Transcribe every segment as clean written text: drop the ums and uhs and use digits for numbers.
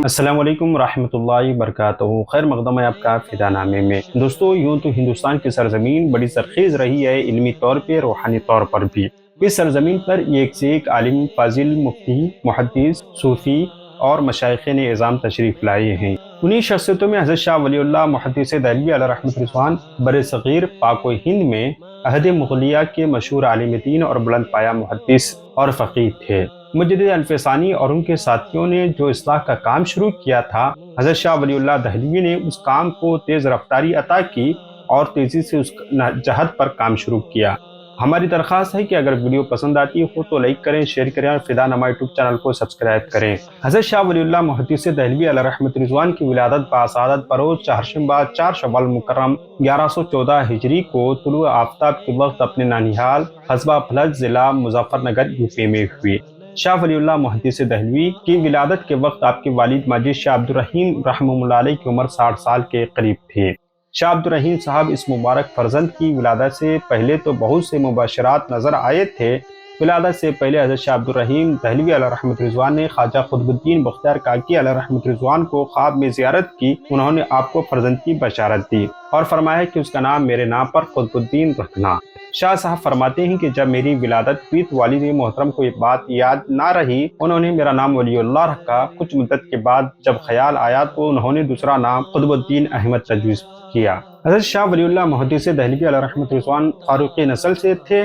السلام علیکم ورحمۃ اللہ وبرکاتہ۔ خیر مقدم ہے آپ کا فدا نامے میں۔ دوستو، یوں تو ہندوستان کی سرزمین بڑی سرخیز رہی ہے، علمی طور پہ، روحانی طور پر بھی۔ اس سرزمین پر ایک سے ایک عالم، فاضل، مفتی، محدث، صوفی اور مشائخین اعظام تشریف لائے ہیں۔ انہی شخصیتوں میں حضرت شاہ ولی اللہ محدث دہلوی علیہ رحمۃ رضوان بر صغیر پاک و ہند میں عہد مغلیہ کے مشہور عالم دین اور بلند پایہ محدث اور فقیہ تھے۔ مجدد الفسانی اور ان کے ساتھیوں نے جو اصلاح کا کام شروع کیا تھا، حضرت شاہ ولی اللہ دہلوی نے اس کام کو تیز رفتاری عطا کی اور تیزی سے اس جہت پر کام شروع کیا۔ ہماری درخواست ہے کہ اگر ویڈیو پسند آتی ہو تو لائک کریں، شیئر کریں اور فدا نما یوٹیوب چینل کو سبسکرائب کریں۔ حضرت شاہ ولی اللہ محدث دہلوی علیہ رحمۃ رضوان کی ولادت باسعادت بروز چہارشنبہ 4 شوال مکرم 1114 ہجری کو طلوع آفتاب کے وقت اپنے نانیہال قصبہ پھلج ضلع مظفر نگر یوپی میں ہوئی۔ شاہ ولی اللہ محدث دہلوی کی ولادت کے وقت آپ کے والد ماجد شاہ عبد الرحیم رحمہ اللہ علیہ کی عمر 60 سال کے قریب تھی۔ شاہ عبد الرحیم صاحب اس مبارک فرزند کی ولادت سے پہلے تو بہت سے مبشرات نظر آئے تھے۔ ولادت سے پہلے حضرت شاہ عبد الرحیم دہلوی علیہ رحمۃ رضوان نے خواجہ قطب الدین بختیار کاکی علیہ رحمۃ رضوان کو خواب میں زیارت کی۔ انہوں نے آپ کو فرزند کی بشارت دی اور فرمایا کہ اس کا نام میرے نام پر قطب الدین رکھنا۔ شاہ صاحب فرماتے ہیں کہ جب میری ولادت ہوئی تو والد محترم کو یہ بات یاد نہ رہی، انہوں نے میرا نام ولی اللہ رکھا۔ کچھ مدت کے بعد جب خیال آیا تو انہوں نے دوسرا نام قطب الدین احمد تجویز کیا۔ حضرت شاہ ولی اللہ محدث دہلوی علیہ رحمۃ رضوان فاروقی نسل سے تھے۔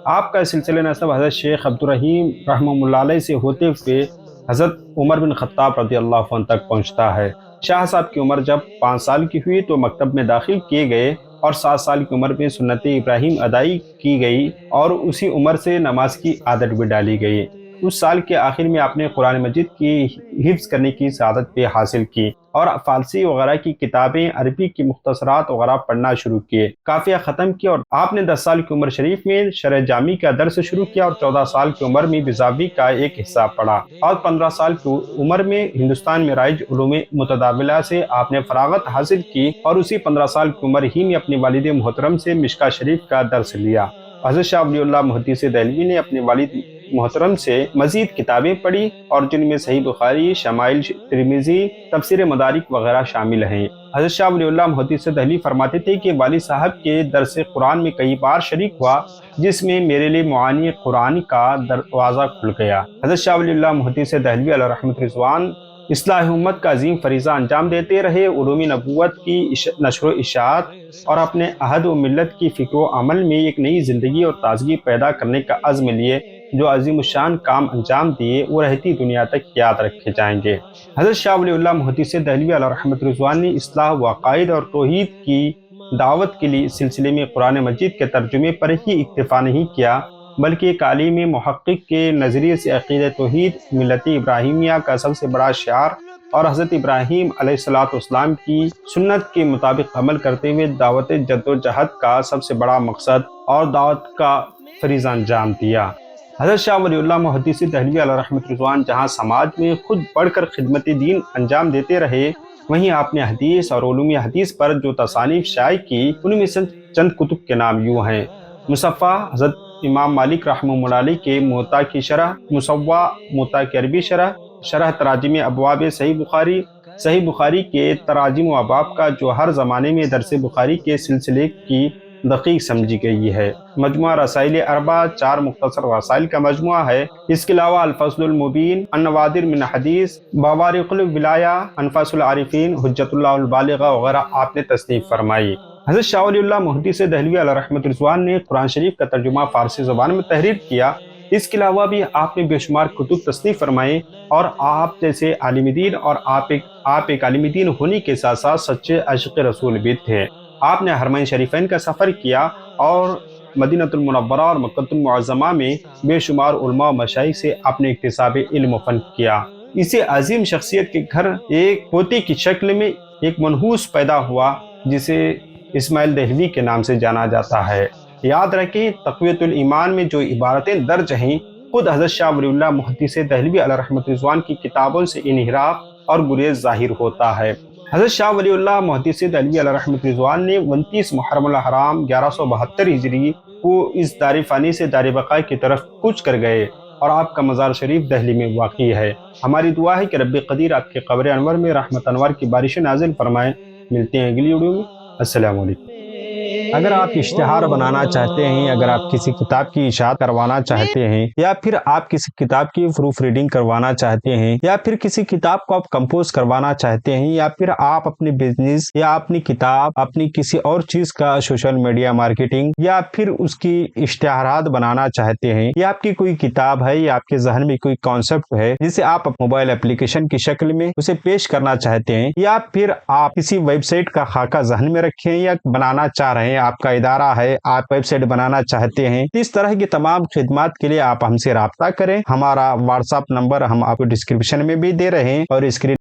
آپ کا سلسلہ نسب حضرت شیخ عبد الرحیم رحمہ اللہ علیہ سے ہوتے ہوئے حضرت عمر بن خطاب رضی اللہ عنہ تک پہنچتا ہے۔ شاہ صاحب کی عمر جب 5 سال کی ہوئی تو مکتب میں داخل کیے گئے اور 7 سال کی عمر میں سنت ابراہیم ادائی کی گئی اور اسی عمر سے نماز کی عادت بھی ڈالی گئی۔ اس سال کے آخر میں آپ نے قرآن مجید کی حفظ کرنے کی سعادت بھی حاصل کی اور فارسی وغیرہ کی کتابیں، عربی کی مختصرات وغیرہ پڑھنا شروع کیے، قافیہ ختم کیا، اور آپ نے 10 سال کی عمر شریف میں شرح جامی کا درس شروع کیا اور 14 سال کی عمر میں بیضاوی کا ایک حصہ پڑھا اور 15 سال کی عمر میں ہندوستان میں رائج علوم متداولہ سے آپ نے فراغت حاصل کی اور اسی 15 سال کی عمر ہی میں اپنے والد محترم سے مشکاۃ شریف کا درس لیا۔ حضرت شاہ ولی اللہ محدث دہلوی نے اپنے والد محترم سے مزید کتابیں پڑھی اور جن میں صحیح بخاری، شمائل ترمذی، تفسیر مدارک وغیرہ شامل ہیں۔ حضرت شاہ ولی اللہ محدث دہلوی فرماتے تھے کہ والد صاحب کے درس قرآن میں کئی بار شریک ہوا جس میں میرے لیے معانی قرآن کا دروازہ کھل گیا۔ حضرت شاہ ولی اللہ محدث دہلوی علیہ رحمۃ رضوان اصلاح امت کا عظیم فریضہ انجام دیتے رہے، علوم نبوت کی نشر و اشاعت اور اپنے عہد و ملت کی فکر و عمل میں ایک نئی زندگی اور تازگی پیدا کرنے کا عزم لیے۔ جو عظیم الشان کام انجام دیے وہ رہتی دنیا تک یاد رکھے جائیں گے۔ حضرت شاہ ولی اللہ محدث دہلوی علیہ رحمۃ رضوان نے اصلاح و عقائد اور توحید کی دعوت کے لیے سلسلے میں قرآن مجید کے ترجمے پر ہی اکتفا نہیں کیا، بلکہ ایک عالم محقق کے نظریے سے عقیدہ توحید، ملت ابراہیمیہ کا سب سے بڑا شعار اور حضرت ابراہیم علیہ السلام کی سنت کے مطابق عمل کرتے ہوئے دعوت جد و جہد کا سب سے بڑا مقصد اور دعوت کا فریضہ انجام دیا۔ حضرت شاہ ولی اللہ محدث دہلوی علیہ رحمۃ رضوان جہاں سماج میں خود بڑھ کر خدمت دین انجام دیتے رہے، وہیں آپ نے حدیث اور علوم حدیث پر جو تصانیف شائع کی ان میں سے چند کتب کے نام یوں ہیں: مصفح حضرت امام مالک رحمہ اللہ علیہ کے موطا کی شرح، مصوع موطا کی عربی شرح، شرح تراجم ابواب صحیح بخاری کے تراجم و ابواب کا جو ہر زمانے میں درس بخاری کے سلسلے کی دقیق سمجھی گئی ہے، مجموعہ رسائل اربع 4 مختصر رسائل کا مجموعہ ہے۔ اس کے علاوہ الفصل المبین، النوادر من حدیث، بوارق الولایہ، انفاس العارفین، حجت اللہ البالغہ وغیرہ آپ نے تصنیف فرمائی۔ حضرت شاہ ولی اللہ محدث دہلوی علیہ رحمۃ رضوان نے قرآن شریف کا ترجمہ فارسی زبان میں تحریر کیا۔ اس کے علاوہ بھی آپ نے بے شمار کتب تصنیف فرمائے اور آپ جیسے عالم دین اور آپ ایک عالم دین ہونے کے ساتھ ساتھ سچے عاشق رسول بھی تھے۔ آپ نے حرمین شریفین کا سفر کیا اور مدینہ المنورہ اور مکہ المعظمہ میں بے شمار علماء و مشائخ سے اپنے اکتساب علم و فن کیا۔ اسی عظیم شخصیت کے گھر ایک پوتے کی شکل میں ایک منحوس پیدا ہوا جسے اسماعیل دہلوی کے نام سے جانا جاتا ہے۔ یاد رکھیں، تقویۃ الایمان میں جو عبارتیں درج ہیں خود حضرت شاہ ولی اللہ محدث دہلوی علیہ رحمۃ رضوان کی کتابوں سے انحراف اور گریز ظاہر ہوتا ہے۔ حضرت شاہ ولی اللہ محدث دہلوی علیہ رحمۃ رضوان نے 29 محرم الحرام 1172 ہجری وہ اس دار فانی سے دار بقا کی طرف کوچ کر گئے اور آپ کا مزار شریف دہلی میں واقع ہے۔ ہماری دعا ہے کہ رب قدیر آپ کے قبر انور میں رحمت انوار کی بارشیں نازل فرمائیں۔ ملتے ہیں اگلی ویڈیو میں۔ السلام علیکم۔ اگر آپ اشتہار بنانا چاہتے ہیں، اگر آپ کسی کتاب کی اشاعت کروانا چاہتے ہیں، یا پھر آپ کسی کتاب کی پروف ریڈنگ کروانا چاہتے ہیں، یا پھر کسی کتاب کو آپ کمپوز کروانا چاہتے ہیں، یا پھر آپ اپنی بزنس یا اپنی کتاب اپنی کسی اور چیز کا سوشل میڈیا مارکیٹنگ یا پھر اس کی اشتہارات بنانا چاہتے ہیں، یا آپ کی کوئی کتاب ہے یا آپ کے ذہن میں کوئی کانسیپٹ ہے جسے آپ موبائل اپلیکیشن کی شکل میں اسے پیش کرنا چاہتے ہیں، یا پھر آپ کسی ویب سائٹ کا خاکہ ذہن میں رکھیں یا بنانا چاہ رہے ہیں، آپ کا ادارہ ہے، آپ ویب سائٹ بنانا چاہتے ہیں، اس طرح کی تمام خدمات کے لیے آپ ہم سے رابطہ کریں۔ ہمارا واٹس ایپ نمبر ہم آپ کو ڈسکرپشن میں بھی دے رہے ہیں اور اسکرین